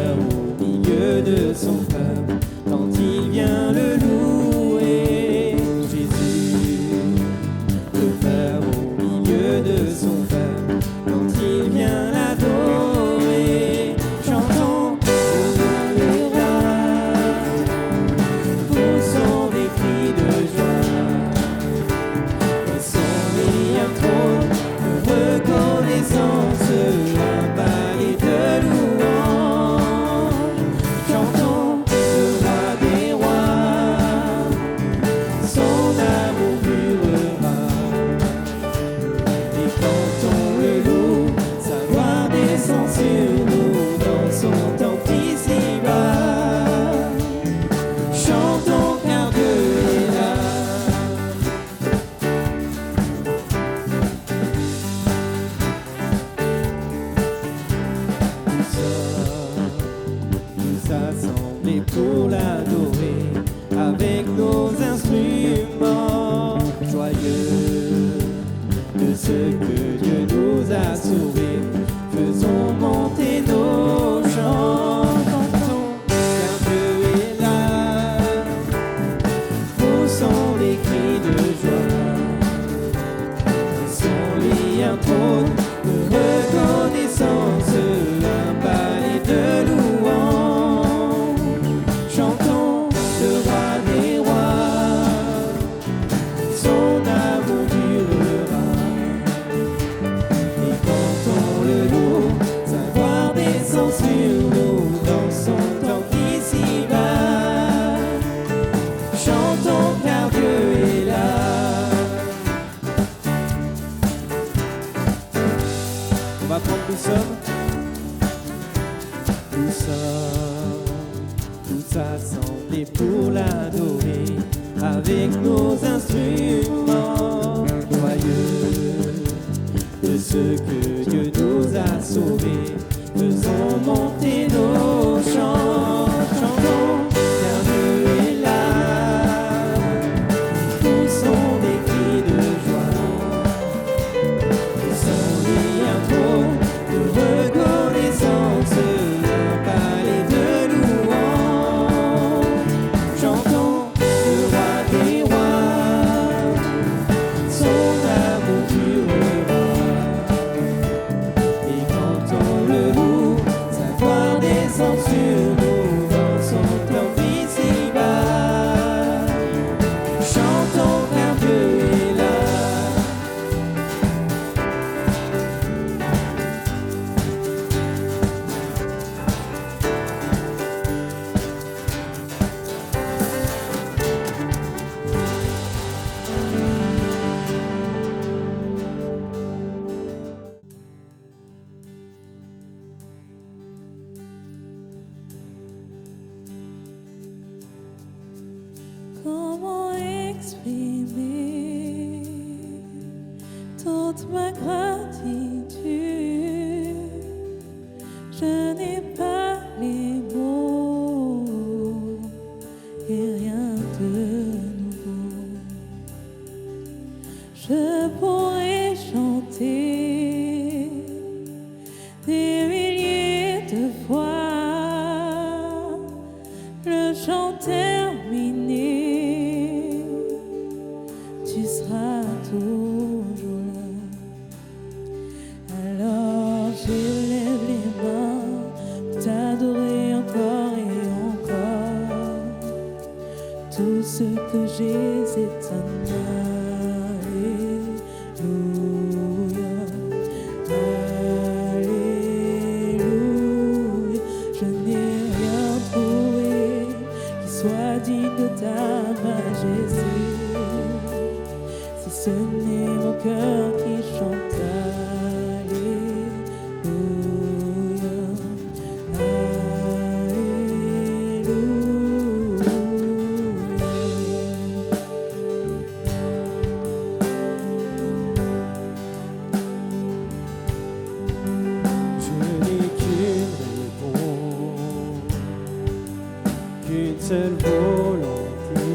faire au milieu de son peuple quand il vient le louer. Jésus peut faire au milieu de son peuple quand il vient l'adorer. Chantons Alléluia, poussons des cris de joie. Et son meilleur trône de reconnaissance, un balai de louange. Chantons le roi des rois, son amour durera. Et quand on le loue, sa gloire descend sur nous dans son temple ici-bas. Chantons car Dieu est là. Tous assemblés pour l'adorer avec nos instruments joyeux de ce que Dieu nous a sauvés. Faisons monter nos chants, chantons car Dieu est là. Poussons des cris de joie. Son lit un trône de reconnaissance, un balai de louange. Chantons le roi des rois, son amour durera. Et quand on le loue, sa gloire descend sur nous dans son temple ici-bas. Chantons car Dieu est là. On va prendre nous sommes tous assemblés pour l'adorer avec nos instruments joyeux de ce que Dieu nous a sauvés. Faisons monter nos chants, chantons car Dieu est là. Poussons des cris de joie. Son lit un trône de reconnaissance, un balai de louange. Chantons le roi des rois, son amour durera. Et quand on le loue, sa gloire descend sur nous dans son temple ici-bas. Chantons car Dieu est là. Comment exprimer toute ma gratitude? Je n'ai pas les mots et rien de nouveau. Je pourrais chanter des milliers de fois le chant terminé. Tu seras toujours là. Alors j'élève les mains pour t'adorer encore et encore. Tout ce que j'ai, c'est un alléluia. Alléluia. Je n'ai rien trouvé qui soit digne de ta majesté. Si ce n'est mon cœur qui chante Alléluia, Je n'ai qu'une seule volonté,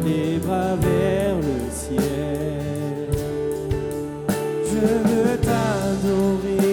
les bras vers le ciel. Je veux t'adorer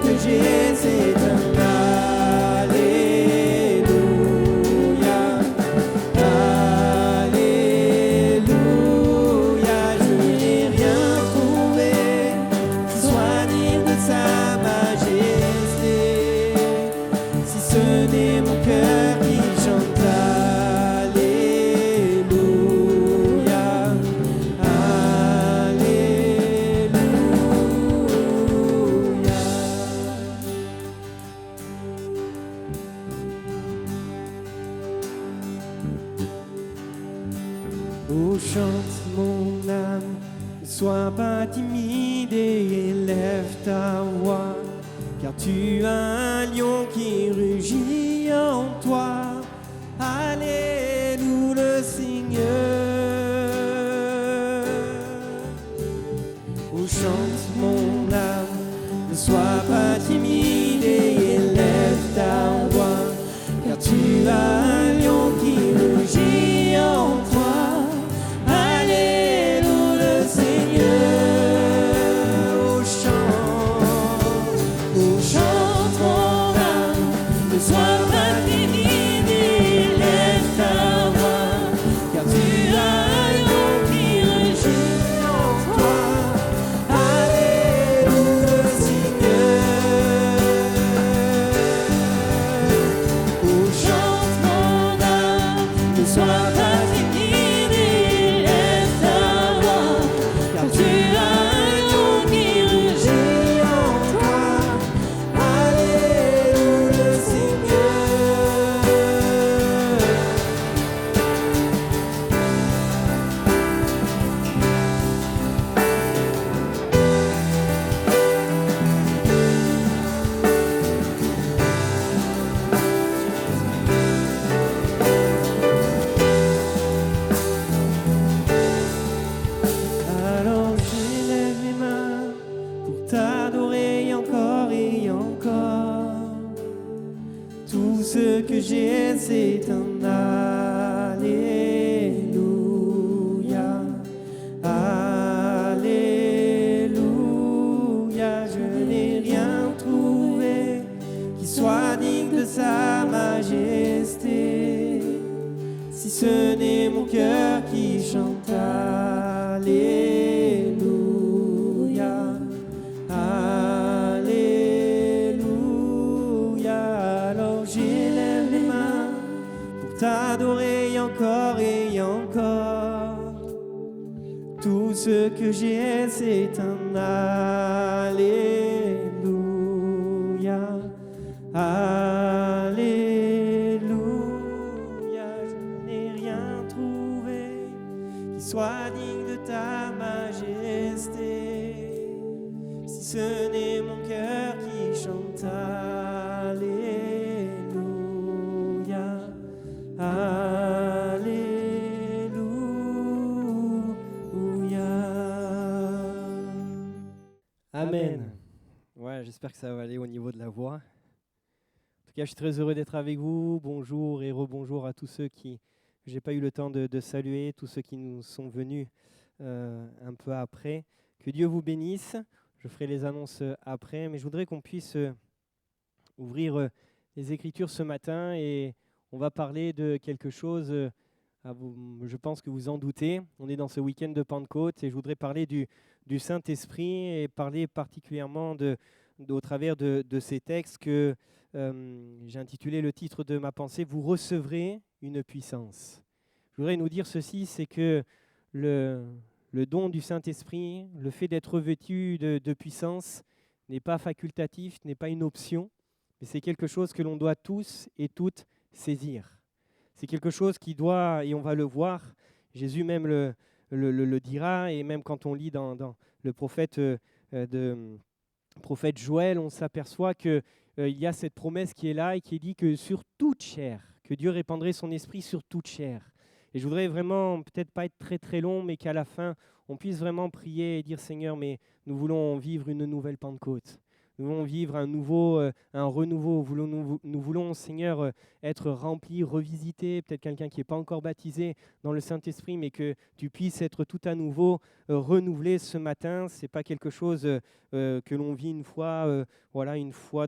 que j'ai, c'est un Alléluia. Alléluia, je n'ai rien trouvé qui soit digne de sa majesté. Si ce n'est mon cœur qui chante Alléluia. Oh, chante mon âme, ne sois pas timide et élève ta voix, car tu as un lion qui rugit en toi. Alléluia le Seigneur. Oh, chante mon âme, ne sois pas timide et élève ta voix, car tu as un lion qui rugit en toi. C'est un Alléluia, Alléluia, je n'ai rien trouvé qui soit digne de sa majesté, si ce n'est mon cœur qui chante Alléluia, Alléluia, alors j'élève les mains t'adorer encore et encore. Tout ce que j'ai, c'est un Alléluia. Alléluia, je n'ai rien trouvé qui soit digne de ta majesté, si ce n'est mon cœur qui chante Alléluia. Alléluia. Amen. Ouais, j'espère que ça va aller au niveau de la voix. En tout cas, je suis très heureux d'être avec vous. Bonjour et rebonjour à tous ceux qui j'ai pas eu le temps de saluer, tous ceux qui nous sont venus un peu après. Que Dieu vous bénisse. Je ferai les annonces après, mais je voudrais qu'on puisse ouvrir les Écritures ce matin et on va parler de quelque chose, je pense que vous en doutez. On est dans ce week-end de Pentecôte et je voudrais parler du Saint-Esprit et parler particulièrement au travers de ces textes que j'ai intitulé le titre de ma pensée « Vous recevrez une puissance ». Je voudrais nous dire ceci, c'est que le don du Saint-Esprit, le fait d'être revêtu de puissance n'est pas facultatif, n'est pas une option, mais c'est quelque chose que l'on doit tous et toutes saisir. C'est quelque chose qui doit, et on va le voir, Jésus même le dira, et même quand on lit dans le prophète Joël, on s'aperçoit qu'il y a cette promesse qui est là et qui dit que sur toute chair, que Dieu répandrait son esprit sur toute chair. Et je voudrais vraiment, peut-être pas être très très long, mais qu'à la fin, on puisse vraiment prier et dire « Seigneur, mais nous voulons vivre une nouvelle Pentecôte. Nous voulons vivre un renouveau. Nous voulons, Seigneur, être remplis, revisités. Peut-être quelqu'un qui n'est pas encore baptisé dans le Saint-Esprit, mais que tu puisses être tout à nouveau renouvelé ce matin. Ce n'est pas quelque chose que l'on vit une fois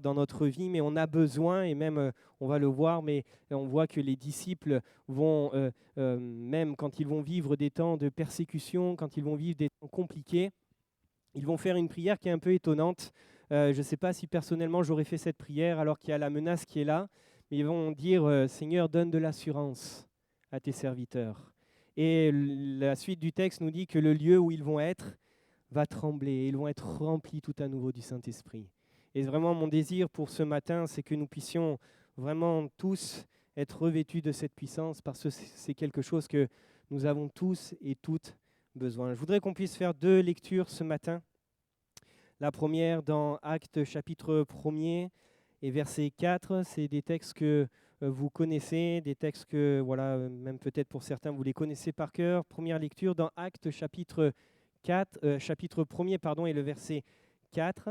dans notre vie, mais on a besoin, et même on va le voir, mais on voit que les disciples vont, même quand ils vont vivre des temps de persécution, quand ils vont vivre des temps compliqués, ils vont faire une prière qui est un peu étonnante. Je ne sais pas si personnellement j'aurais fait cette prière alors qu'il y a la menace qui est là, mais ils vont dire Seigneur, donne de l'assurance à tes serviteurs. Et la suite du texte nous dit que le lieu où ils vont être va trembler, ils vont être remplis tout à nouveau du Saint-Esprit. Et vraiment mon désir pour ce matin, c'est que nous puissions vraiment tous être revêtus de cette puissance, parce que c'est quelque chose que nous avons tous et toutes besoin. Je voudrais qu'on puisse faire 2 lectures ce matin. La première dans Actes chapitre 1er et verset 4, c'est des textes que vous connaissez, des textes que, même peut-être pour certains, vous les connaissez par cœur. Première lecture dans Actes chapitre 1er et le verset 4.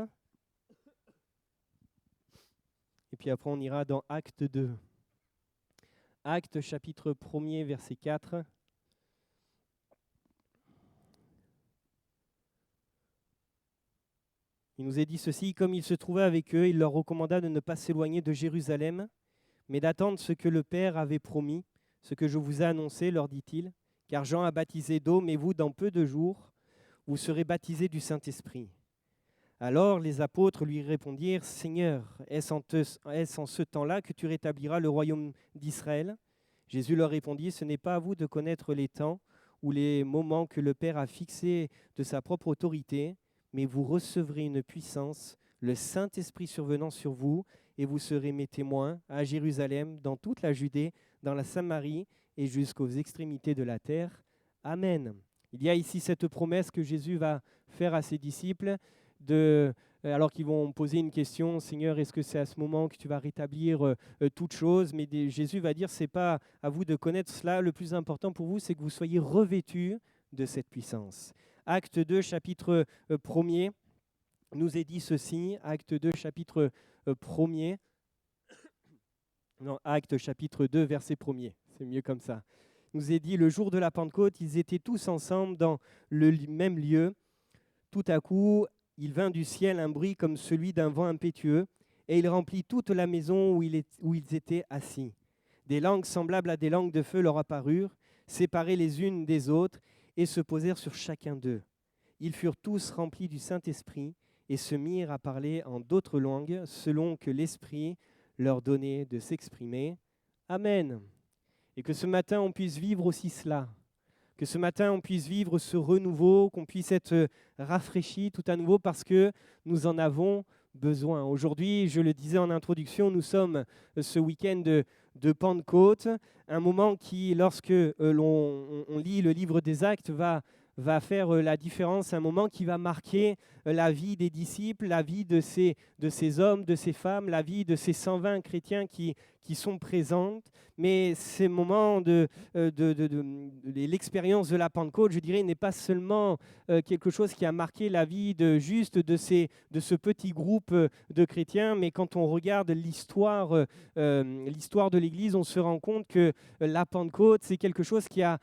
Et puis après, on ira dans Actes 2. Actes chapitre 1er, verset 4. Il nous est dit ceci, comme il se trouvait avec eux, il leur recommanda de ne pas s'éloigner de Jérusalem, mais d'attendre ce que le Père avait promis, ce que je vous ai annoncé, leur dit-il, car Jean a baptisé d'eau, mais vous, dans peu de jours, vous serez baptisés du Saint-Esprit. Alors les apôtres lui répondirent, Seigneur, est-ce en ce temps-là que tu rétabliras le royaume d'Israël ? Jésus leur répondit, ce n'est pas à vous de connaître les temps ou les moments que le Père a fixés de sa propre autorité, mais vous recevrez une puissance, le Saint-Esprit survenant sur vous, et vous serez mes témoins à Jérusalem, dans toute la Judée, dans la Samarie et jusqu'aux extrémités de la terre. Amen. Il y a ici cette promesse que Jésus va faire à ses disciples, alors qu'ils vont poser une question, Seigneur, est-ce que c'est à ce moment que tu vas rétablir toutes choses ? Mais Jésus va dire, ce n'est pas à vous de connaître cela, le plus important pour vous, c'est que vous soyez revêtus de cette puissance. Acte 2, chapitre 1er, nous est dit ceci. Acte 2, chapitre 1er. Non, Acte chapitre 2, verset 1er. C'est mieux comme ça. Nous est dit, le jour de la Pentecôte, ils étaient tous ensemble dans le même lieu. Tout à coup, il vint du ciel un bruit comme celui d'un vent impétueux, et il remplit toute la maison où ils étaient assis. Des langues semblables à des langues de feu leur apparurent, séparées les unes des autres, et se posèrent sur chacun d'eux. Ils furent tous remplis du Saint-Esprit et se mirent à parler en d'autres langues, selon que l'Esprit leur donnait de s'exprimer. Amen. Et que ce matin, on puisse vivre aussi cela. Que ce matin, on puisse vivre ce renouveau, qu'on puisse être rafraîchi tout à nouveau parce que nous en avons besoin. Aujourd'hui, je le disais en introduction, nous sommes ce week-end de Pentecôte, un moment qui, lorsque on lit le livre des Actes, va faire la différence, un moment qui va marquer la vie des disciples, la vie de ces hommes, de ces femmes, la vie de ces 120 chrétiens qui sont présents. Mais ces moments de l'expérience de la Pentecôte, je dirais, n'est pas seulement quelque chose qui a marqué la vie de ce petit groupe de chrétiens, mais quand on regarde l'histoire de l'Église, on se rend compte que la Pentecôte, c'est quelque chose qui a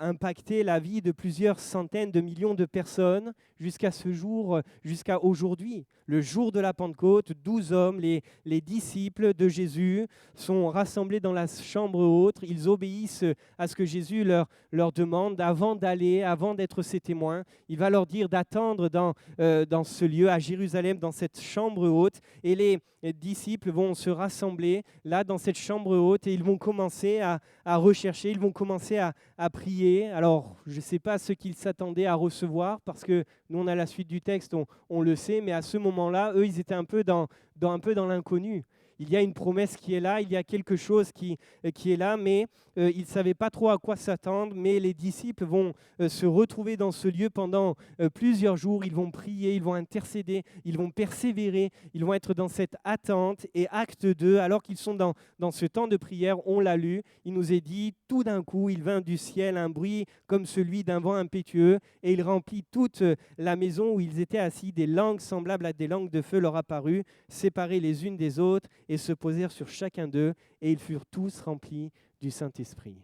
impacté la vie de plusieurs centaines de millions de personnes jusqu'à ce jour, jusqu'à aujourd'hui. Le jour de la Pentecôte, 12 hommes, les disciples de Jésus, sont rassemblés dans la chambre haute. Ils obéissent à ce que Jésus leur demande avant d'être ses témoins. Il va leur dire d'attendre dans ce lieu à Jérusalem, dans cette chambre haute. Et les disciples vont se rassembler là dans cette chambre haute et ils vont commencer à rechercher, ils vont commencer à prier. Alors, je ne sais pas ce qu'ils s'attendaient à recevoir parce que nous, on a la suite du texte, on le sait, mais à ce moment-là, eux, ils étaient un peu dans l'inconnu. Il y a une promesse qui est là, il y a quelque chose qui est là, mais ils ne savaient pas trop à quoi s'attendre, mais les disciples vont se retrouver dans ce lieu pendant plusieurs jours. Ils vont prier, ils vont intercéder, ils vont persévérer, ils vont être dans cette attente. Et acte 2, alors qu'ils sont dans ce temps de prière, on l'a lu, il nous est dit, tout d'un coup, il vint du ciel un bruit comme celui d'un vent impétueux, et il remplit toute la maison où ils étaient assis. Des langues semblables à des langues de feu leur apparurent, séparées les unes des autres, et se posèrent sur chacun d'eux, et ils furent tous remplis du Saint-Esprit.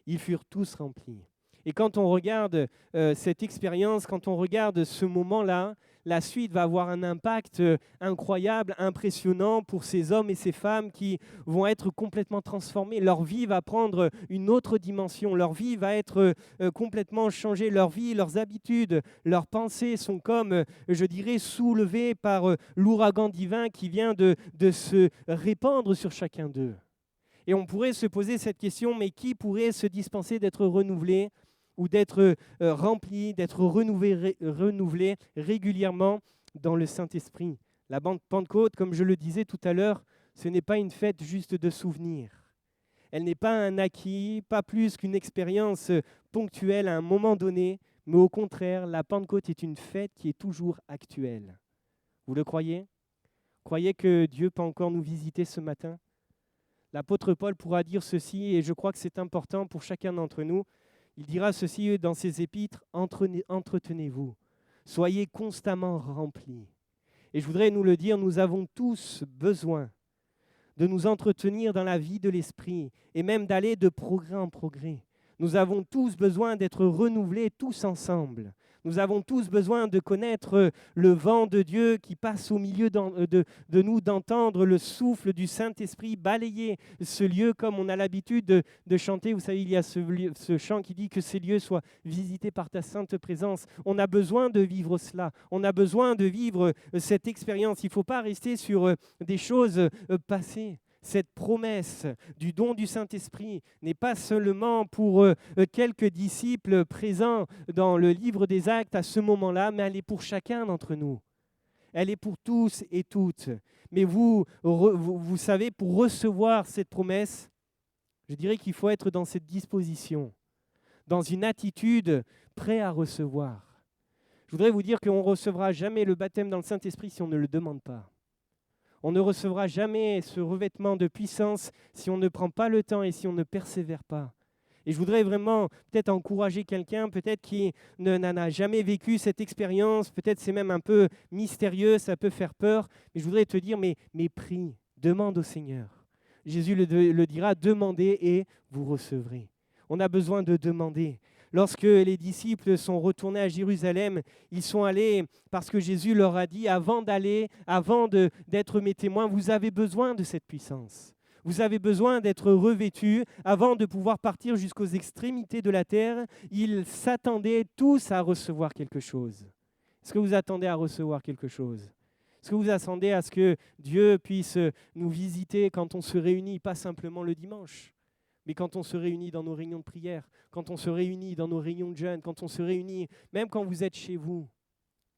Ils furent tous remplis. Et quand on regarde cette expérience, quand on regarde ce moment-là, la suite va avoir un impact incroyable, impressionnant pour ces hommes et ces femmes qui vont être complètement transformés. Leur vie va prendre une autre dimension. Leur vie va être complètement changée. Leur vie, leurs habitudes, leurs pensées sont comme, je dirais, soulevées par l'ouragan divin qui vient de se répandre sur chacun d'eux. Et on pourrait se poser cette question, mais qui pourrait se dispenser d'être renouvelé ou d'être rempli, d'être renouvelé régulièrement dans le Saint-Esprit? La Pentecôte, comme je le disais tout à l'heure, ce n'est pas une fête juste de souvenirs. Elle n'est pas un acquis, pas plus qu'une expérience ponctuelle à un moment donné, mais au contraire, la Pentecôte est une fête qui est toujours actuelle. Vous le croyez? Croyez que Dieu peut encore nous visiter ce matin? L'apôtre Paul pourra dire ceci, et je crois que c'est important pour chacun d'entre nous. Il dira ceci dans ses épîtres, entretenez-vous, soyez constamment remplis. Et je voudrais nous le dire, nous avons tous besoin de nous entretenir dans la vie de l'esprit et même d'aller de progrès en progrès. Nous avons tous besoin d'être renouvelés tous ensemble. Nous avons tous besoin de connaître le vent de Dieu qui passe au milieu de nous, d'entendre le souffle du Saint-Esprit balayer ce lieu comme on a l'habitude de chanter. Vous savez, il y a ce chant qui dit que ces lieux soient visités par ta sainte présence. On a besoin de vivre cela. On a besoin de vivre cette expérience. Il ne faut pas rester sur des choses passées. Cette promesse du don du Saint-Esprit n'est pas seulement pour quelques disciples présents dans le livre des Actes à ce moment-là, mais elle est pour chacun d'entre nous. Elle est pour tous et toutes. Mais vous savez, pour recevoir cette promesse, je dirais qu'il faut être dans cette disposition, dans une attitude prêt à recevoir. Je voudrais vous dire qu'on ne recevra jamais le baptême dans le Saint-Esprit si on ne le demande pas. On ne recevra jamais ce revêtement de puissance si on ne prend pas le temps et si on ne persévère pas. Et je voudrais vraiment peut-être encourager quelqu'un, peut-être qui n'en a jamais vécu cette expérience, peut-être c'est même un peu mystérieux, ça peut faire peur, mais je voudrais te dire, mais prie, demande au Seigneur. Jésus le dira, demandez et vous recevrez. On a besoin de demander. Lorsque les disciples sont retournés à Jérusalem, ils sont allés parce que Jésus leur a dit, avant d'être mes témoins, vous avez besoin de cette puissance. Vous avez besoin d'être revêtus avant de pouvoir partir jusqu'aux extrémités de la terre. Ils s'attendaient tous à recevoir quelque chose. Est-ce que vous attendez à recevoir quelque chose? Est-ce que vous attendez à ce que Dieu puisse nous visiter quand on se réunit, pas simplement le dimanche? Mais quand on se réunit dans nos réunions de prière, quand on se réunit dans nos réunions de jeûne, quand on se réunit, même quand vous êtes chez vous,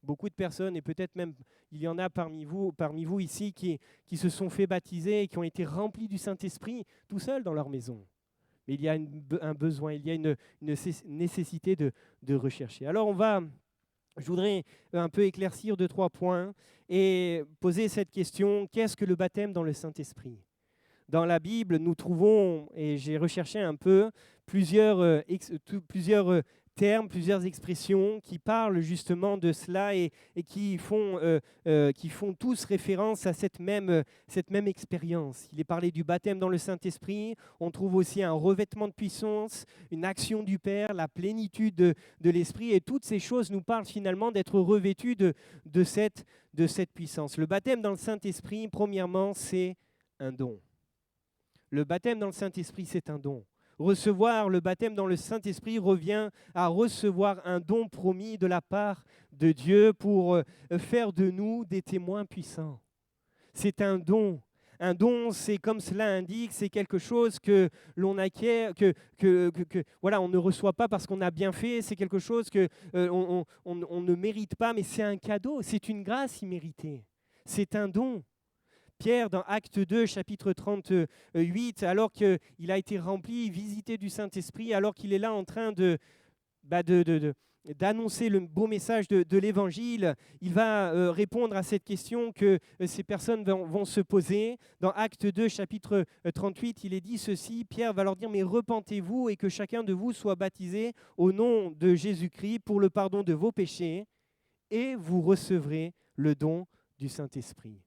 beaucoup de personnes, et peut-être même il y en a parmi vous ici qui se sont fait baptiser et qui ont été remplis du Saint-Esprit tout seuls dans leur maison. Mais il y a un besoin, il y a une nécessité de rechercher. Alors je voudrais un peu éclaircir 2-3 points et poser cette question, qu'est-ce que le baptême dans le Saint-Esprit ? Dans la Bible, nous trouvons, et j'ai recherché un peu, plusieurs termes, plusieurs expressions qui parlent justement de cela et qui font tous référence à cette même expérience. Il est parlé du baptême dans le Saint-Esprit, on trouve aussi un revêtement de puissance, une action du Père, la plénitude de l'Esprit, et toutes ces choses nous parlent finalement d'être revêtus de cette puissance. Le baptême dans le Saint-Esprit, premièrement, c'est un don. Le baptême dans le Saint-Esprit, c'est un don. Recevoir le baptême dans le Saint-Esprit revient à recevoir un don promis de la part de Dieu pour faire de nous des témoins puissants. C'est un don. Un don, c'est comme cela indique, c'est quelque chose que l'on acquiert, voilà, on ne reçoit pas parce qu'on a bien fait, c'est quelque chose qu'on ne mérite pas, mais c'est un cadeau, c'est une grâce imméritée. C'est un don. Pierre, dans Acte 2, chapitre 38, alors qu'il a été rempli, visité du Saint-Esprit, alors qu'il est là en train d'annoncer le beau message de l'Évangile, il va répondre à cette question que ces personnes vont se poser. Dans Acte 2, chapitre 38, il est dit ceci, Pierre va leur dire « Mais repentez-vous et que chacun de vous soit baptisé au nom de Jésus-Christ pour le pardon de vos péchés et vous recevrez le don du Saint-Esprit. »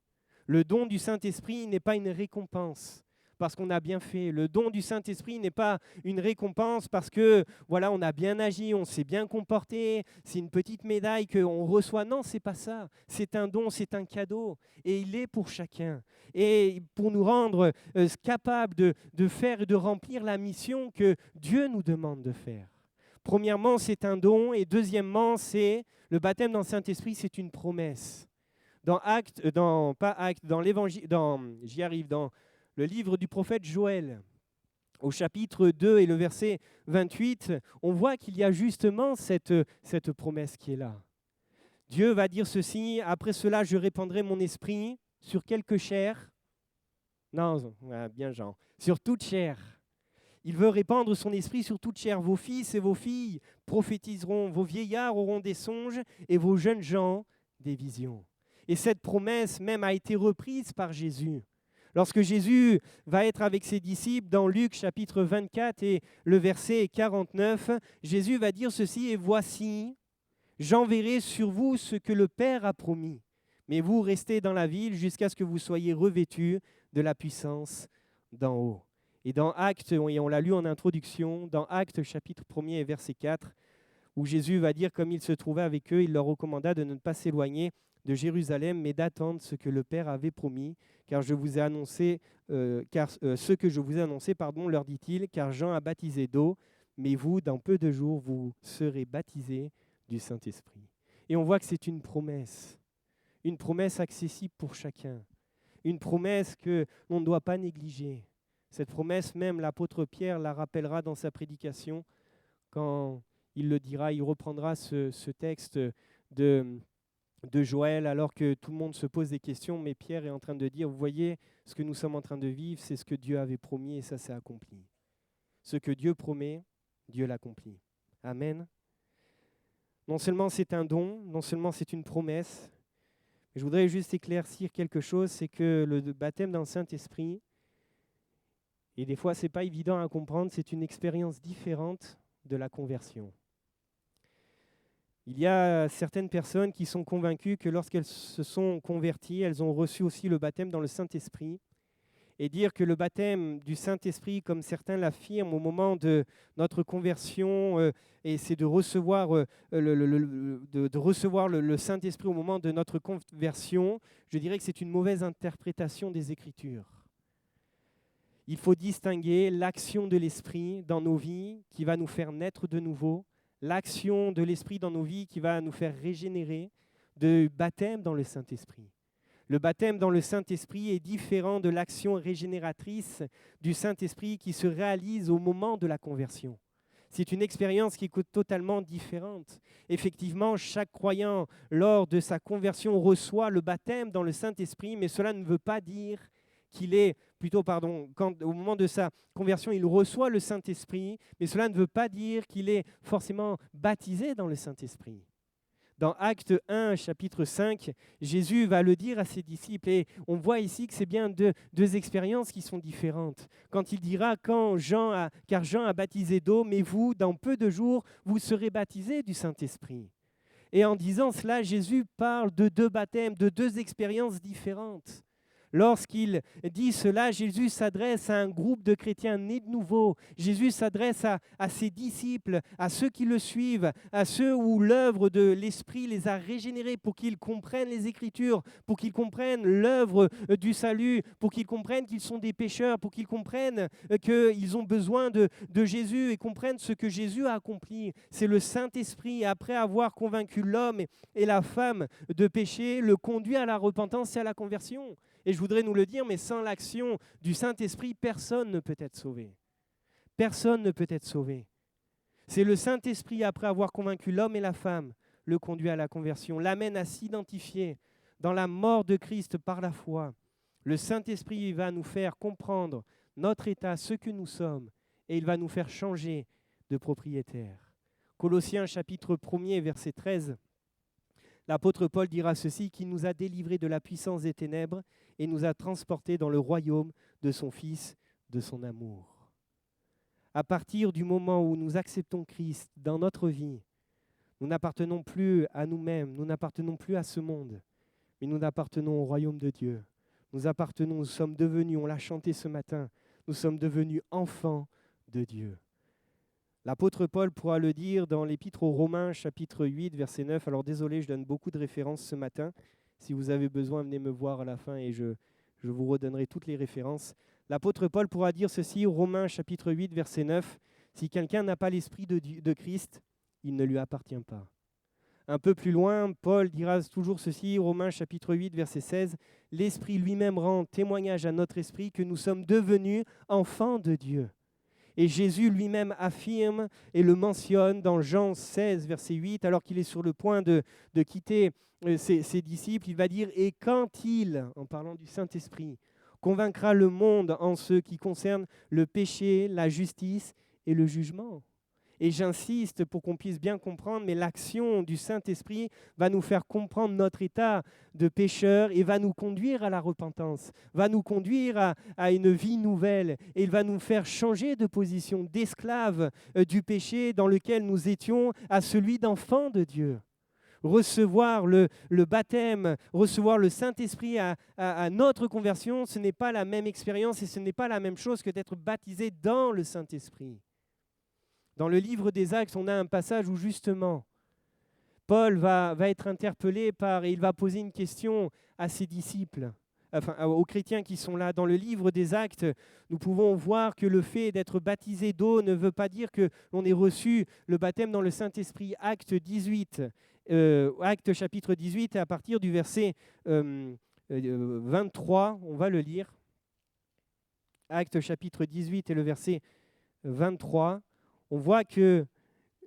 Le don du Saint-Esprit n'est pas une récompense parce qu'on a bien fait. Le don du Saint-Esprit n'est pas une récompense parce que voilà, on a bien agi, on s'est bien comporté, c'est une petite médaille qu'on reçoit. Non, c'est pas ça. C'est un don, c'est un cadeau et il est pour chacun. Et pour nous rendre capables de faire et de remplir la mission que Dieu nous demande de faire. Premièrement, c'est un don et deuxièmement, c'est le baptême dans le Saint-Esprit, c'est une promesse. Dans l'Évangile, dans le livre du prophète Joël, au chapitre 2 et le verset 28, on voit qu'il y a justement cette promesse qui est là. Dieu va dire ceci, après cela je répandrai mon esprit sur quelque chair, sur toute chair. Il veut répandre son esprit sur toute chair. Vos fils et vos filles prophétiseront, vos vieillards auront des songes et vos jeunes gens des visions. Et cette promesse même a été reprise par Jésus. Lorsque Jésus va être avec ses disciples dans Luc chapitre 24 et le verset 49, Jésus va dire ceci, « Et voici, j'enverrai sur vous ce que le Père a promis, mais vous restez dans la ville jusqu'à ce que vous soyez revêtus de la puissance d'en haut. » Et dans Actes, et on l'a lu en introduction, dans Actes chapitre 1er et verset 4, où Jésus va dire, comme il se trouvait avec eux, il leur recommanda de ne pas s'éloigner de Jérusalem, mais d'attendre ce que le Père avait promis, car ce que je vous ai annoncé, leur dit-il, car Jean a baptisé d'eau, mais vous, dans peu de jours, vous serez baptisés du Saint-Esprit. Et on voit que c'est une promesse accessible pour chacun, une promesse que l'on ne doit pas négliger. Cette promesse, même l'apôtre Pierre la rappellera dans sa prédication, quand il le dira, il reprendra ce texte de Joël, alors que tout le monde se pose des questions, mais Pierre est en train de dire, vous voyez, ce que nous sommes en train de vivre, c'est ce que Dieu avait promis et ça s'est accompli. Ce que Dieu promet, Dieu l'accomplit. Amen. Non seulement c'est un don, non seulement c'est une promesse, mais je voudrais juste éclaircir quelque chose, c'est que le baptême dans le Saint-Esprit, et des fois ce n'est pas évident à comprendre, c'est une expérience différente de la conversion. Il y a certaines personnes qui sont convaincues que lorsqu'elles se sont converties, elles ont reçu aussi le baptême dans le Saint-Esprit. Et dire que le baptême du Saint-Esprit, comme certains l'affirment au moment de notre conversion, et c'est de recevoir le Saint-Esprit au moment de notre conversion, je dirais que c'est une mauvaise interprétation des Écritures. Il faut distinguer l'action de l'Esprit dans nos vies qui va nous faire naître de nouveau, l'action de l'Esprit dans nos vies qui va nous faire régénérer, de baptême dans le Saint-Esprit. Le baptême dans le Saint-Esprit est différent de l'action régénératrice du Saint-Esprit qui se réalise au moment de la conversion. C'est une expérience qui est totalement différente. Effectivement, chaque croyant, lors de sa conversion, reçoit le baptême dans le Saint-Esprit, mais cela ne veut pas dire qu'il est, quand au moment de sa conversion, il reçoit le Saint-Esprit, mais cela ne veut pas dire qu'il est forcément baptisé dans le Saint-Esprit. Dans Acte 1, chapitre 5, Jésus va le dire à ses disciples, et on voit ici que c'est bien deux expériences qui sont différentes. Quand il dira, car Jean a baptisé d'eau, mais vous, dans peu de jours, vous serez baptisés du Saint-Esprit. Et en disant cela, Jésus parle de deux baptêmes, de deux expériences différentes. Lorsqu'il dit cela, Jésus s'adresse à un groupe de chrétiens nés de nouveau. Jésus s'adresse à ses disciples, à ceux qui le suivent, à ceux où l'œuvre de l'Esprit les a régénérés pour qu'ils comprennent les Écritures, pour qu'ils comprennent l'œuvre du salut, pour qu'ils comprennent qu'ils sont des pécheurs, pour qu'ils comprennent qu'ils ont besoin de Jésus et comprennent ce que Jésus a accompli. C'est le Saint-Esprit, après avoir convaincu l'homme et la femme de péché, le conduit à la repentance et à la conversion. Et je voudrais nous le dire, mais sans l'action du Saint-Esprit, personne ne peut être sauvé. Personne ne peut être sauvé. C'est le Saint-Esprit, après avoir convaincu l'homme et la femme, le conduit à la conversion, l'amène à s'identifier dans la mort de Christ par la foi, Le Saint-Esprit va nous faire comprendre notre état, ce que nous sommes, et il va nous faire changer de propriétaire. Colossiens chapitre 1er, verset 13, l'apôtre Paul dira ceci, qui nous a délivrés de la puissance des ténèbres et nous a transportés dans le royaume de son Fils, de son amour. À partir du moment où nous acceptons Christ dans notre vie, nous n'appartenons plus à nous-mêmes, nous n'appartenons plus à ce monde, mais nous appartenons au royaume de Dieu. Nous sommes devenus, on l'a chanté ce matin, nous sommes devenus enfants de Dieu. L'apôtre Paul pourra le dire dans l'épître aux Romains, chapitre 8, verset 9. Alors désolé, je donne beaucoup de références ce matin. Si vous avez besoin, venez me voir à la fin et je vous redonnerai toutes les références. L'apôtre Paul pourra dire ceci, Romains, chapitre 8, verset 9. Si quelqu'un n'a pas l'esprit de Christ, il ne lui appartient pas. Un peu plus loin, Paul dira toujours ceci, Romains chapitre 8, verset 16, « L'Esprit lui-même rend témoignage à notre esprit que nous sommes devenus enfants de Dieu. » Et Jésus lui-même affirme et le mentionne dans Jean 16, verset 8, alors qu'il est sur le point de quitter ses disciples, il va dire « Et quand il, en parlant du Saint-Esprit, convaincra le monde en ce qui concerne le péché, la justice et le jugement. » Et j'insiste pour qu'on puisse bien comprendre, mais l'action du Saint-Esprit va nous faire comprendre notre état de pécheur et va nous conduire à la repentance, va nous conduire à une vie nouvelle. Et il va nous faire changer de position d'esclave du péché dans lequel nous étions à celui d'enfant de Dieu. Recevoir le baptême, recevoir le Saint-Esprit à notre conversion, ce n'est pas la même expérience et ce n'est pas la même chose que d'être baptisé dans le Saint-Esprit. Dans le livre des Actes, on a un passage où justement, Paul va être interpellé et il va poser une question à ses disciples, aux chrétiens qui sont là. Dans le livre des Actes, nous pouvons voir que le fait d'être baptisé d'eau ne veut pas dire que l'on ait reçu le baptême dans le Saint-Esprit. Acte chapitre 18, et à partir du verset 23, on va le lire. Acte chapitre 18 et le verset 23. On voit que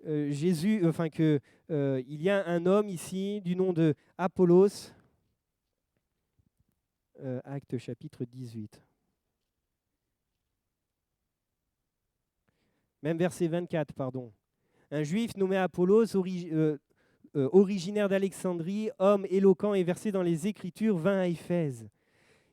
il y a un homme ici du nom de Apollos, Acte chapitre 18. Même verset 24, pardon. Un juif nommé Apollos, originaire d'Alexandrie, homme éloquent et versé dans les Écritures, vint à Éphèse.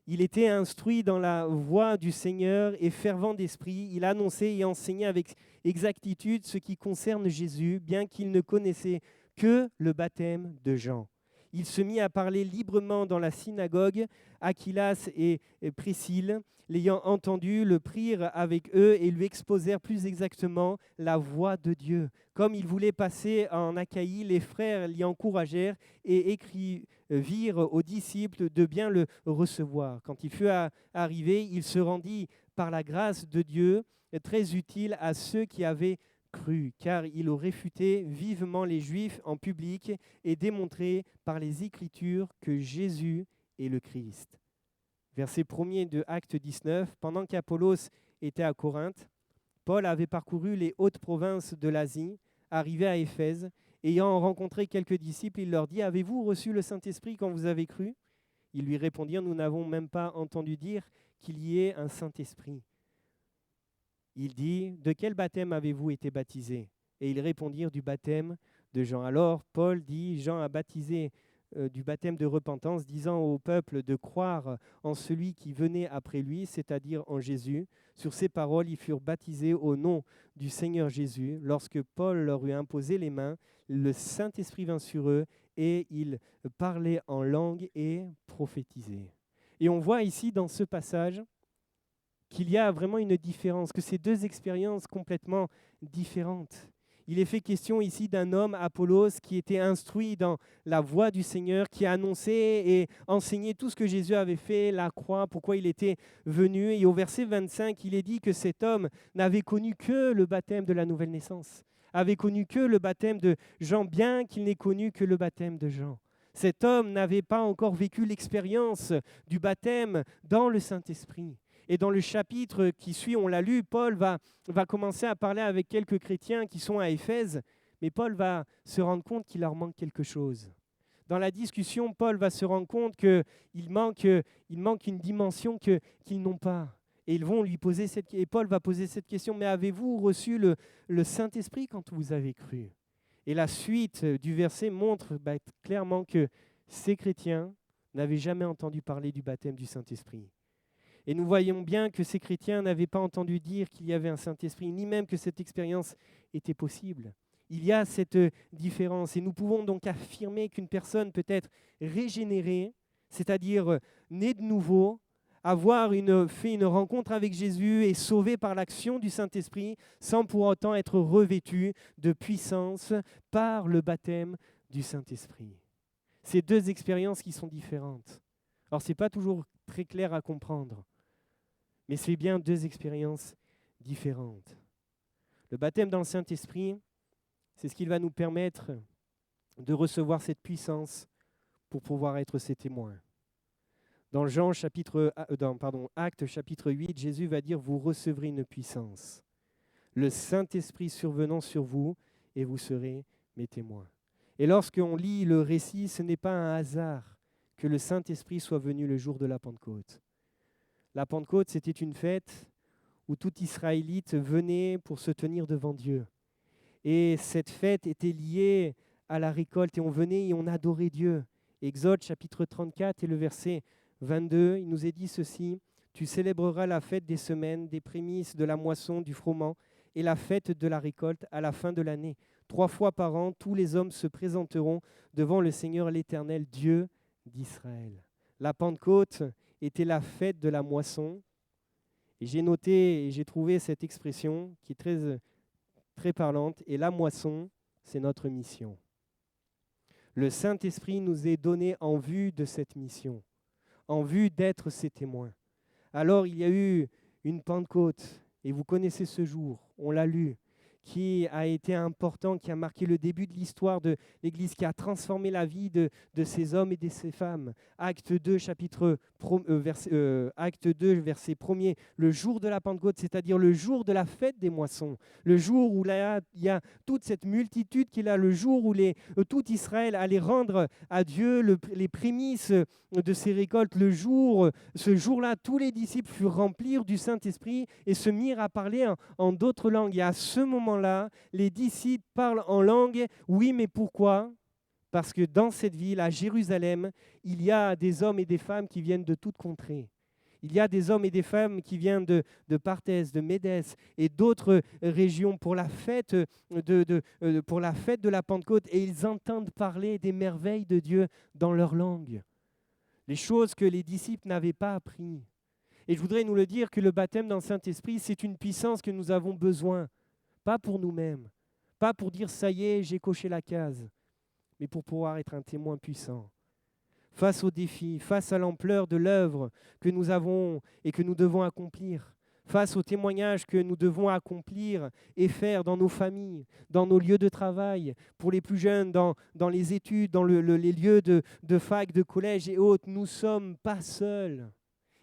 Il était instruit dans la voie du Seigneur et fervent d'esprit. Il annonçait et enseignait avec exactitude ce qui concerne Jésus, bien qu'il ne connaissait que le baptême de Jean. Il se mit à parler librement dans la synagogue. Aquilas et Priscille, l'ayant entendu, le prirent avec eux et lui exposèrent plus exactement la voie de Dieu. Comme il voulait passer en Achaïe, les frères l'y encouragèrent et écrivirent aux disciples de bien le recevoir. Quand il fut arrivé, il se rendit par la grâce de Dieu très utile à ceux qui avaient cru, car il réfutait vivement les Juifs en public et démontrait par les Écritures que Jésus est le Christ. Verset 1er de Acte 19, pendant qu'Apollos était à Corinthe, Paul avait parcouru les hautes provinces de l'Asie, arrivé à Éphèse, ayant rencontré quelques disciples, il leur dit « Avez-vous reçu le Saint-Esprit quand vous avez cru ?» Ils lui répondirent « Nous n'avons même pas entendu dire qu'il y ait un Saint-Esprit. » Il dit « De quel baptême avez-vous été baptisés ?» Et ils répondirent « Du baptême de Jean. » Alors Paul dit « Jean a baptisé du baptême de repentance, disant au peuple de croire en celui qui venait après lui, c'est-à-dire en Jésus. Sur ces paroles, ils furent baptisés au nom du Seigneur Jésus. Lorsque Paul leur eut imposé les mains, le Saint-Esprit vint sur eux et ils parlaient en langue et prophétisaient. » Et on voit ici dans ce passage qu'il y a vraiment une différence, que ces deux expériences complètement différentes. Il est fait question ici d'un homme, Apollos, qui était instruit dans la voie du Seigneur, qui a annoncé et enseigné tout ce que Jésus avait fait, la croix, pourquoi il était venu. Et au verset 25, il est dit que cet homme n'avait connu que le baptême de la nouvelle naissance, avait connu que le baptême de Jean, bien qu'il n'ait connu que le baptême de Jean. Cet homme n'avait pas encore vécu l'expérience du baptême dans le Saint-Esprit. Et dans le chapitre qui suit, on l'a lu, Paul va commencer à parler avec quelques chrétiens qui sont à Éphèse, mais Paul va se rendre compte qu'il leur manque quelque chose. dans la discussion, Paul va se rendre compte qu'il manque une dimension qu'ils n'ont pas. Et ils vont lui poser et Paul va poser cette question, mais avez-vous reçu le Saint-Esprit quand vous avez cru? Et la suite du verset montre clairement que ces chrétiens n'avaient jamais entendu parler du baptême du Saint-Esprit. Et nous voyons bien que ces chrétiens n'avaient pas entendu dire qu'il y avait un Saint-Esprit, ni même que cette expérience était possible. Il y a cette différence et nous pouvons donc affirmer qu'une personne peut être régénérée, c'est-à-dire née de nouveau, avoir fait une rencontre avec Jésus et sauvée par l'action du Saint-Esprit, sans pour autant être revêtue de puissance par le baptême du Saint-Esprit. Ces deux expériences qui sont différentes. Alors, ce n'est pas toujours très clair à comprendre, mais c'est bien deux expériences différentes. Le baptême dans le Saint-Esprit, c'est ce qui va nous permettre de recevoir cette puissance pour pouvoir être ses témoins. Dans Actes chapitre 8, Jésus va dire « Vous recevrez une puissance, le Saint-Esprit survenant sur vous, et vous serez mes témoins. » Et lorsqu'on lit le récit, ce n'est pas un hasard que le Saint-Esprit soit venu le jour de la Pentecôte. La Pentecôte, c'était une fête où tout Israélite venait pour se tenir devant Dieu. Et cette fête était liée à la récolte, et on venait et on adorait Dieu. Exode chapitre 34 et le verset 22, il nous est dit ceci, « Tu célébreras la fête des semaines, des prémices, de la moisson, du froment, et la fête de la récolte à la fin de l'année. 3 fois par an, tous les hommes se présenteront devant le Seigneur l'Éternel, Dieu d'Israël. » La Pentecôte était la fête de la moisson. Et j'ai noté et j'ai trouvé cette expression qui est très, très parlante. Et la moisson, c'est notre mission. Le Saint-Esprit nous est donné en vue de cette mission, en vue d'être ses témoins. Alors il y a eu une Pentecôte, et vous connaissez ce jour, on l'a lu, qui a été important, qui a marqué le début de l'histoire de l'Église, qui a transformé la vie de ces hommes et de ces femmes. Acte 2, Acte 2, verset 1er, le jour de la Pentecôte, c'est-à-dire le jour de la fête des moissons, le jour où il y a toute cette multitude qui est là, le jour où tout Israël allait rendre à Dieu les prémices de ses récoltes. Ce jour-là, tous les disciples furent remplis du Saint-Esprit et se mirent à parler en d'autres langues. Et à ce moment-là, les disciples parlent en langue. Oui, mais pourquoi ? Parce que dans cette ville, à Jérusalem, il y a des hommes et des femmes qui viennent de toutes contrées. Il y a des hommes et des femmes qui viennent de Parthès, de Médès et d'autres régions pour la fête de la Pentecôte. Et ils entendent parler des merveilles de Dieu dans leur langue. Les choses que les disciples n'avaient pas apprises. Et je voudrais nous le dire que le baptême dans le Saint-Esprit, c'est une puissance que nous avons besoin. Pas pour nous-mêmes, pas pour dire « ça y est, j'ai coché la case », mais pour pouvoir être un témoin puissant. Face aux défis, face à l'ampleur de l'œuvre que nous avons et que nous devons accomplir, face aux témoignages que nous devons accomplir et faire dans nos familles, dans nos lieux de travail, pour les plus jeunes, dans les études, dans les lieux de fac, de collège et autres, nous ne sommes pas seuls.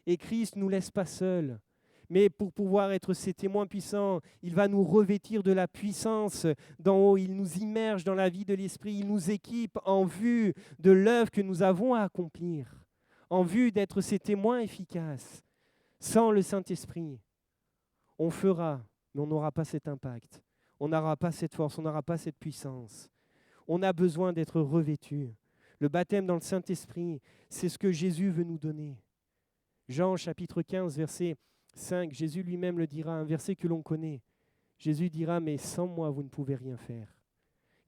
Et Christ ne nous laisse pas seuls. Mais pour pouvoir être ces témoins puissants, il va nous revêtir de la puissance d'en haut. Il nous immerge dans la vie de l'Esprit. Il nous équipe en vue de l'œuvre que nous avons à accomplir, en vue d'être ces témoins efficaces. Sans le Saint-Esprit, on fera, mais on n'aura pas cet impact. On n'aura pas cette force, on n'aura pas cette puissance. On a besoin d'être revêtus. Le baptême dans le Saint-Esprit, c'est ce que Jésus veut nous donner. Jean chapitre 15, verset 5, Jésus lui-même le dira, un verset que l'on connaît. Jésus dira, mais sans moi, vous ne pouvez rien faire.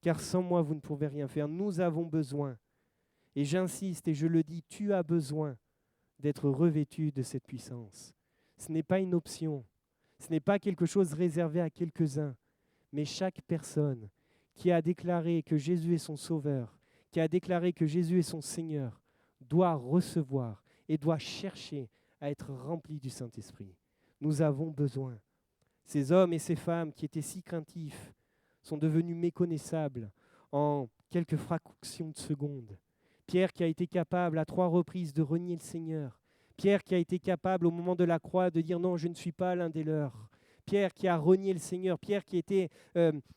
Car sans moi, vous ne pouvez rien faire. Nous avons besoin, et j'insiste et je le dis, tu as besoin d'être revêtu de cette puissance. Ce n'est pas une option, ce n'est pas quelque chose réservé à quelques-uns, mais chaque personne qui a déclaré que Jésus est son Sauveur, qui a déclaré que Jésus est son Seigneur, doit recevoir et doit chercher à être rempli du Saint-Esprit. Nous avons besoin. Ces hommes et ces femmes qui étaient si craintifs sont devenus méconnaissables en quelques fractions de secondes. Pierre qui a été capable à 3 reprises de renier le Seigneur. Pierre qui a été capable au moment de la croix de dire non, je ne suis pas l'un des leurs. Pierre qui a renié le Seigneur. Pierre qui était,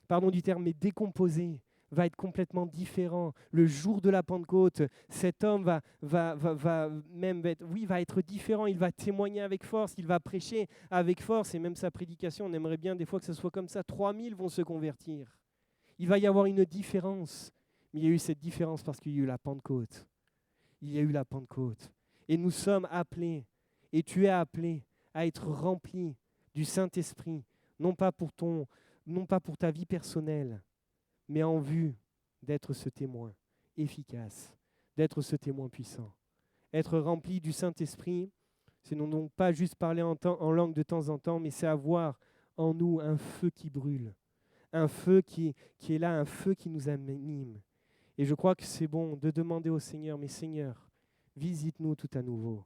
pardon du terme, mais décomposé, va être complètement différent. Le jour de la Pentecôte, cet homme va être différent. Il va témoigner avec force, il va prêcher avec force. Et même sa prédication, on aimerait bien des fois que ce soit comme ça. 3000 vont se convertir. Il va y avoir une différence. Mais il y a eu cette différence parce qu'il y a eu la Pentecôte. Il y a eu la Pentecôte. Et nous sommes appelés, et tu es appelé à être rempli du Saint-Esprit, non pas pour ta vie personnelle, mais en vue d'être ce témoin efficace, d'être ce témoin puissant. Être rempli du Saint-Esprit, c'est non pas juste parler en langue de temps en temps, mais c'est avoir en nous un feu qui brûle, un feu qui est là, un feu qui nous anime. Et je crois que c'est bon de demander au Seigneur, mais Seigneur, visite-nous tout à nouveau.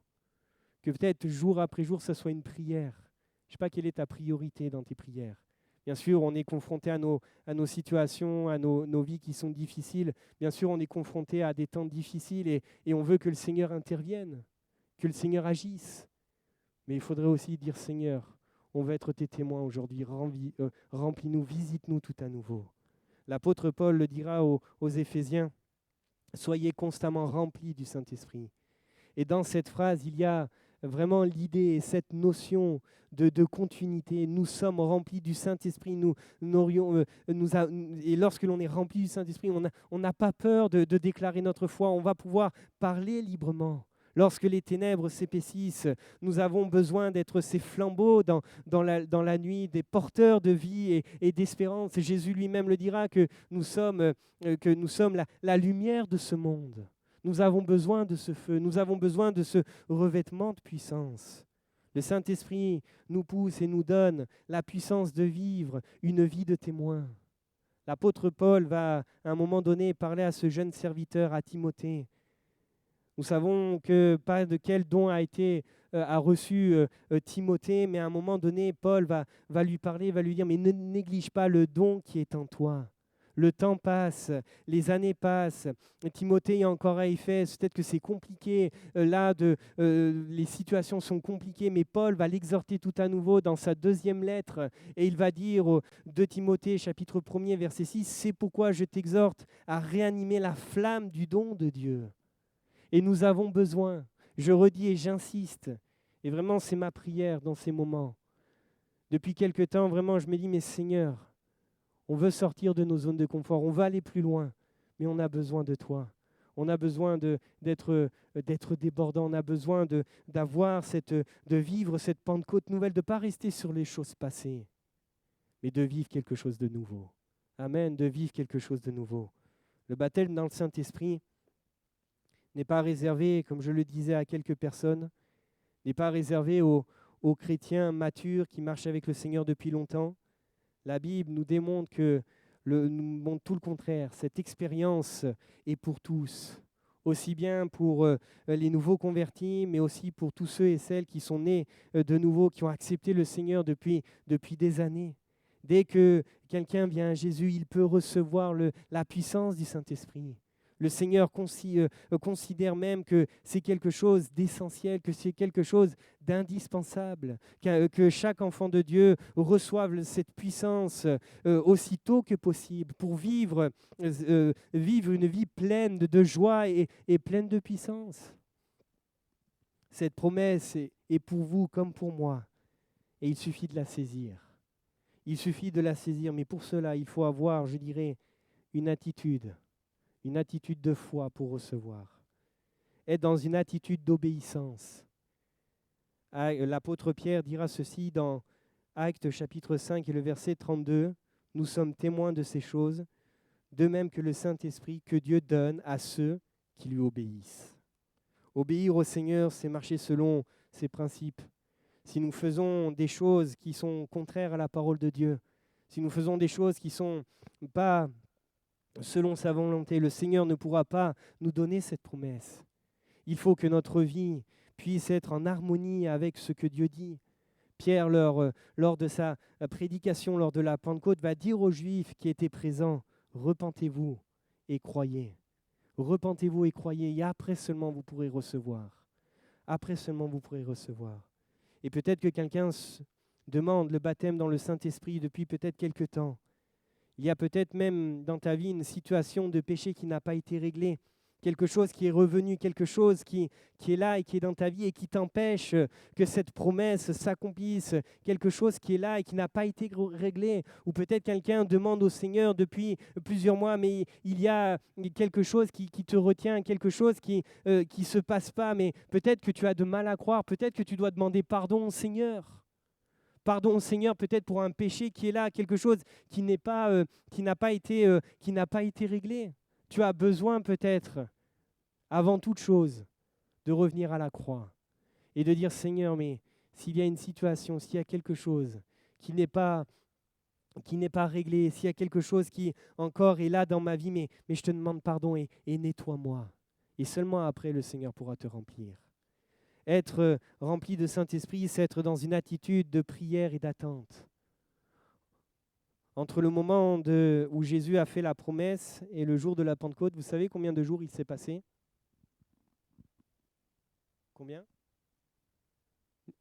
Que peut-être jour après jour, ça soit une prière. Je ne sais pas quelle est ta priorité dans tes prières. Bien sûr, on est confronté à nos situations, à nos vies qui sont difficiles. Bien sûr, on est confronté à des temps difficiles et on veut que le Seigneur intervienne, que le Seigneur agisse. Mais il faudrait aussi dire, Seigneur, on veut être tes témoins aujourd'hui. Remplis-nous, visite-nous tout à nouveau. L'apôtre Paul le dira aux Éphésiens, soyez constamment remplis du Saint-Esprit. Et dans cette phrase, il y a vraiment l'idée, cette notion de continuité. Nous sommes remplis du Saint-Esprit. Et lorsque l'on est rempli du Saint-Esprit, on n'a pas peur de déclarer notre foi. On va pouvoir parler librement. Lorsque les ténèbres s'épaississent, nous avons besoin d'être ces flambeaux dans la nuit, des porteurs de vie et d'espérance. Et Jésus lui-même le dira que nous sommes la lumière de ce monde. Nous avons besoin de ce feu, nous avons besoin de ce revêtement de puissance. Le Saint-Esprit nous pousse et nous donne la puissance de vivre une vie de témoin. L'apôtre Paul va, à un moment donné, parler à ce jeune serviteur, à Timothée. Nous savons que pas de quel don a reçu Timothée, mais à un moment donné, Paul va lui parler, va lui dire, mais ne néglige pas le don qui est en toi. Le temps passe, les années passent. Timothée est encore à Éphèse, peut-être que c'est compliqué. Les situations sont compliquées, mais Paul va l'exhorter tout à nouveau dans sa deuxième lettre. Et il va dire, 2 Timothée, chapitre 1er, verset 6, « C'est pourquoi je t'exhorte à réanimer la flamme du don de Dieu. » Et nous avons besoin, je redis et j'insiste, et vraiment c'est ma prière dans ces moments. Depuis quelque temps, vraiment, je me dis, mais Seigneur, on veut sortir de nos zones de confort, on veut aller plus loin, mais on a besoin de toi. On a besoin d'être débordant, on a besoin de vivre cette Pentecôte nouvelle, de ne pas rester sur les choses passées, mais de vivre quelque chose de nouveau. Amen, de vivre quelque chose de nouveau. Le baptême dans le Saint-Esprit n'est pas réservé, comme je le disais, à quelques personnes, n'est pas réservé aux chrétiens matures qui marchent avec le Seigneur depuis longtemps. La Bible nous démontre nous montre tout le contraire. Cette expérience est pour tous, aussi bien pour les nouveaux convertis, mais aussi pour tous ceux et celles qui sont nés de nouveau, qui ont accepté le Seigneur depuis des années. Dès que quelqu'un vient à Jésus, il peut recevoir la puissance du Saint-Esprit. Le Seigneur considère même que c'est quelque chose d'essentiel, que c'est quelque chose d'indispensable, que chaque enfant de Dieu reçoive cette puissance aussitôt que possible pour vivre une vie pleine de joie et pleine de puissance. Cette promesse est pour vous comme pour moi, et il suffit de la saisir. Il suffit de la saisir, mais pour cela, il faut avoir, je dirais, une attitude de foi pour recevoir. Être dans une attitude d'obéissance. L'apôtre Pierre dira ceci dans Actes chapitre 5 et le verset 32. « Nous sommes témoins de ces choses, de même que le Saint-Esprit que Dieu donne à ceux qui lui obéissent. » Obéir au Seigneur, c'est marcher selon ses principes. Si nous faisons des choses qui sont contraires à la parole de Dieu, si nous faisons des choses qui ne sont pas selon sa volonté, le Seigneur ne pourra pas nous donner cette promesse. Il faut que notre vie puisse être en harmonie avec ce que Dieu dit. Pierre, lors de sa prédication, lors de la Pentecôte, va dire aux Juifs qui étaient présents, « Repentez-vous et croyez. Repentez-vous et croyez, et après seulement vous pourrez recevoir. Après seulement vous pourrez recevoir. » Et peut-être que quelqu'un demande le baptême dans le Saint-Esprit depuis peut-être quelque temps. Il y a peut-être même dans ta vie une situation de péché qui n'a pas été réglée, quelque chose qui est revenu, quelque chose qui est là et qui est dans ta vie et qui t'empêche que cette promesse s'accomplisse, quelque chose qui est là et qui n'a pas été réglé. Ou peut-être quelqu'un demande au Seigneur depuis plusieurs mois, mais il y a quelque chose qui te retient, quelque chose qui ne se passe pas, mais peut-être que tu as de mal à croire, peut-être que tu dois demander pardon au Seigneur. Pardon, Seigneur, peut-être pour un péché qui est là, quelque chose qui n'a pas été réglé. Tu as besoin peut-être, avant toute chose, de revenir à la croix et de dire, Seigneur, mais s'il y a une situation, s'il y a quelque chose qui n'est pas réglé, s'il y a quelque chose qui encore est là dans ma vie, mais je te demande pardon et nettoie-moi. Et seulement après, le Seigneur pourra te remplir. Être rempli de Saint-Esprit, c'est être dans une attitude de prière et d'attente. Entre le moment où Jésus a fait la promesse et le jour de la Pentecôte, vous savez combien de jours il s'est passé? Combien?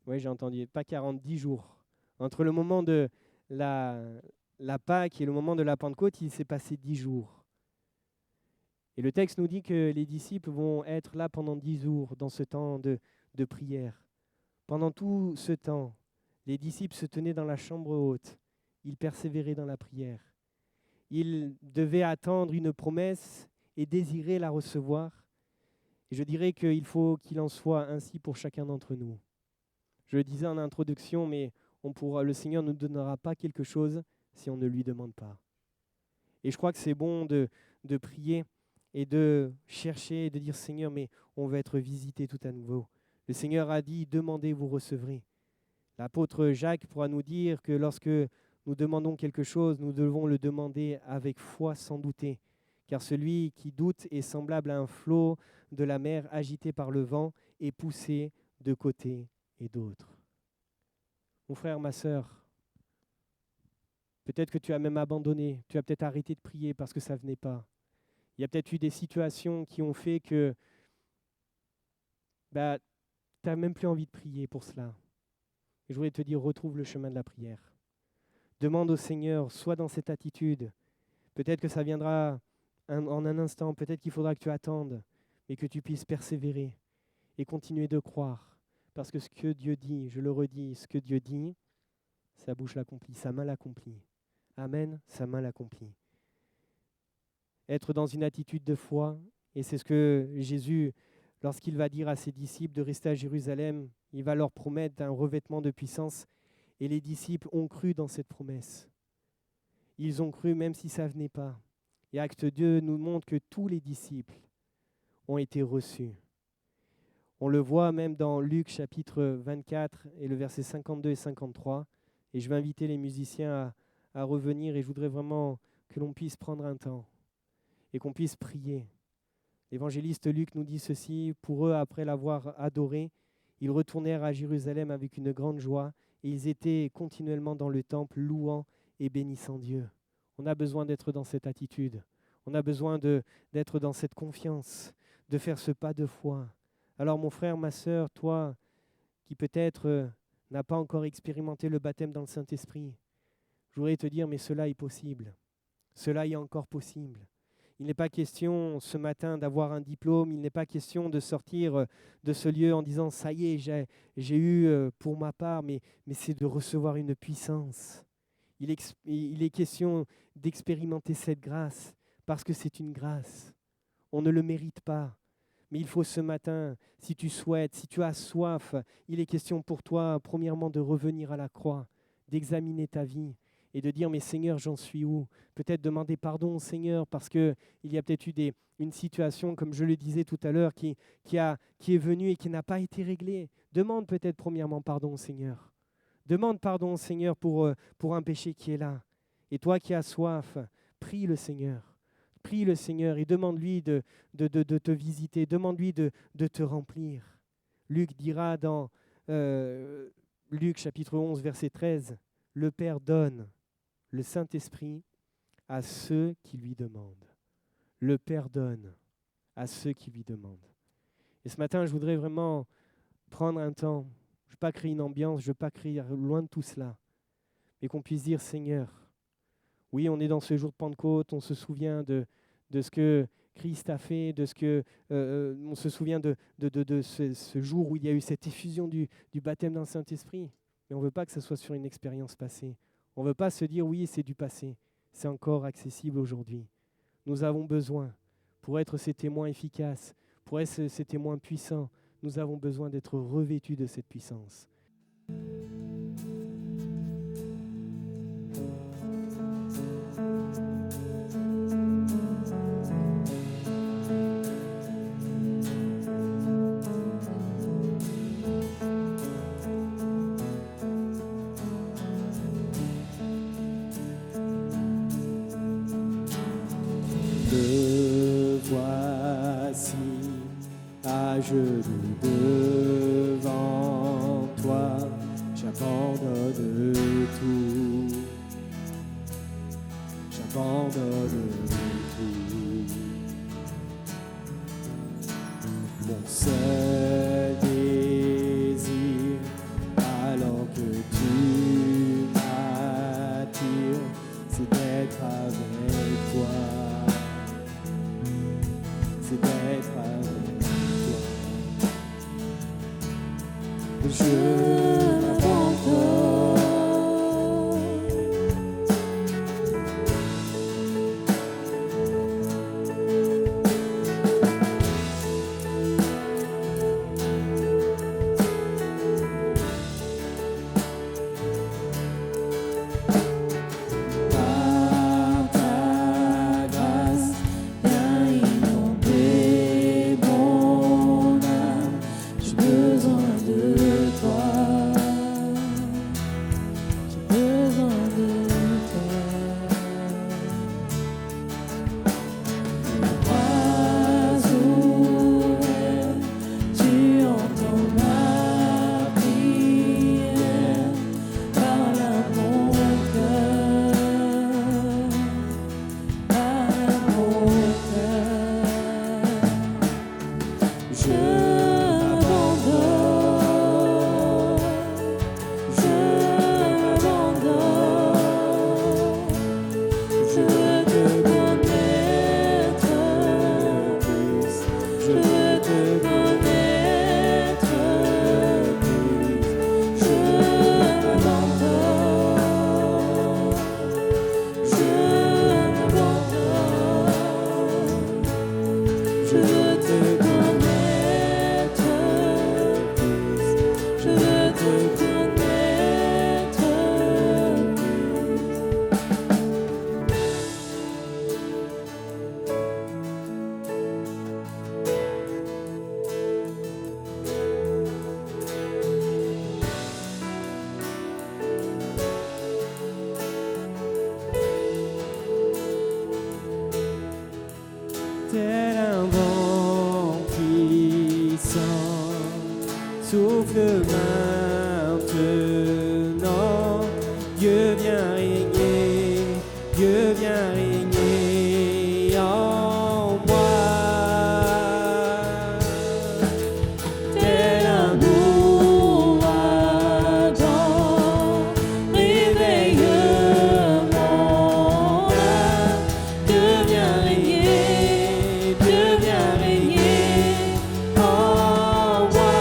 Oui, j'ai entendu, pas 40, 10 jours. Entre le moment de la Pâque et le moment de la Pentecôte, il s'est passé 10 jours. Et le texte nous dit que les disciples vont être là pendant 10 jours dans ce temps de prière. Pendant tout ce temps, les disciples se tenaient dans la chambre haute. Ils persévéraient dans la prière. Ils devaient attendre une promesse et désirer la recevoir. Et je dirais qu'il faut qu'il en soit ainsi pour chacun d'entre nous. Je le disais en introduction, mais le Seigneur ne nous donnera pas quelque chose si on ne lui demande pas. Et je crois que c'est bon de prier et de chercher et de dire, Seigneur, mais on va être visité tout à nouveau. Le Seigneur a dit, demandez, vous recevrez. L'apôtre Jacques pourra nous dire que lorsque nous demandons quelque chose, nous devons le demander avec foi sans douter. Car celui qui doute est semblable à un flot de la mer agité par le vent et poussé de côté et d'autre. Mon frère, ma sœur, peut-être que tu as même abandonné, tu as peut-être arrêté de prier parce que ça ne venait pas. Il y a peut-être eu des situations qui ont fait que tu n'as même plus envie de prier pour cela. Et je voudrais te dire, retrouve le chemin de la prière. Demande au Seigneur, sois dans cette attitude. Peut-être que ça viendra en un instant, peut-être qu'il faudra que tu attendes, mais que tu puisses persévérer et continuer de croire. Parce que ce que Dieu dit, je le redis, ce que Dieu dit, sa bouche l'accomplit, sa main l'accomplit. Amen, sa main l'accomplit. Être dans une attitude de foi, et c'est ce que Jésus, lorsqu'il va dire à ses disciples de rester à Jérusalem, il va leur promettre un revêtement de puissance. Et les disciples ont cru dans cette promesse. Ils ont cru même si ça ne venait pas. Et Acte 2 nous montre que tous les disciples ont été reçus. On le voit même dans Luc chapitre 24 et le verset 52 et 53. Et je vais inviter les musiciens à revenir et je voudrais vraiment que l'on puisse prendre un temps et qu'on puisse prier. L'évangéliste Luc nous dit ceci, pour eux, après l'avoir adoré, ils retournèrent à Jérusalem avec une grande joie et ils étaient continuellement dans le temple louant et bénissant Dieu. On a besoin d'être dans cette attitude. On a besoin d'être dans cette confiance, de faire ce pas de foi. Alors mon frère, ma sœur, toi qui peut-être n'as pas encore expérimenté le baptême dans le Saint-Esprit, je voudrais te dire, mais cela est possible. Cela est encore possible. Il n'est pas question ce matin d'avoir un diplôme, il n'est pas question de sortir de ce lieu en disant « ça y est, j'ai eu pour ma part », mais c'est de recevoir une puissance. Il est question d'expérimenter cette grâce parce que c'est une grâce. On ne le mérite pas. Mais il faut ce matin, si tu souhaites, si tu as soif, il est question pour toi, premièrement, de revenir à la croix, d'examiner ta vie et de dire, mais Seigneur, j'en suis où? Peut-être demander pardon au Seigneur parce qu'il y a peut-être eu une situation, comme je le disais tout à l'heure, qui est venue et qui n'a pas été réglée. Demande peut-être premièrement pardon au Seigneur. Demande pardon au Seigneur pour un péché qui est là. Et toi qui as soif, prie le Seigneur. Prie le Seigneur et demande-lui de te visiter, demande-lui de te remplir. Luc dira dans Luc chapitre 11, verset 13, « Le Père donne le Saint-Esprit à ceux qui lui demandent. » Le Père donne à ceux qui lui demandent. Et ce matin, je voudrais vraiment prendre un temps, je ne veux pas créer une ambiance, je ne veux pas créer loin de tout cela, mais qu'on puisse dire, Seigneur, Oui, on est dans ce jour de Pentecôte, on se souvient de ce que Christ a fait, on se souvient de ce jour où il y a eu cette effusion du baptême dans le Saint-Esprit. Mais on ne veut pas que ce soit sur une expérience passée. On ne veut pas se dire, oui, c'est du passé. C'est encore accessible aujourd'hui. Nous avons besoin, pour être ces témoins efficaces, pour être ces témoins puissants, nous avons besoin d'être revêtus de cette puissance. Me voici à genoux devant toi, j'abandonne tout, j'abandonne tout. Mon seul désir, alors que tu m'attires, c'est d'être avec toi. C'est d'être avec toi. Je m'abandonne. Par ta grâce, viens inonder mon âme. J'ai besoin de toi. J'ai besoin de toi. Les bras ouverts, tu entends ma prière. Parle à mon cœur, parle à mon cœur. Je m'abandonne, je m'abandonne. Je veux te connaître plus, je veux te connaître plus. Je m'abandonne, je m'abandonne. Je veux te connaître plus, je veux te connaître tel un vent puissant, souffle maintenant. Dieu vient régner, Dieu vient régner en moi. Tel un ouragan, réveille mon âme. Dieu vient régner, Dieu vient régner en moi.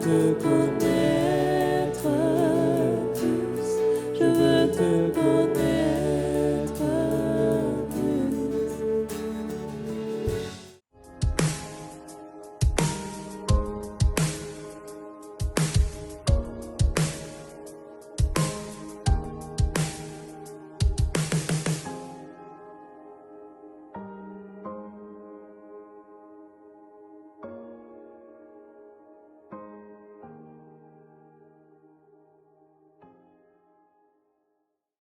te connaître.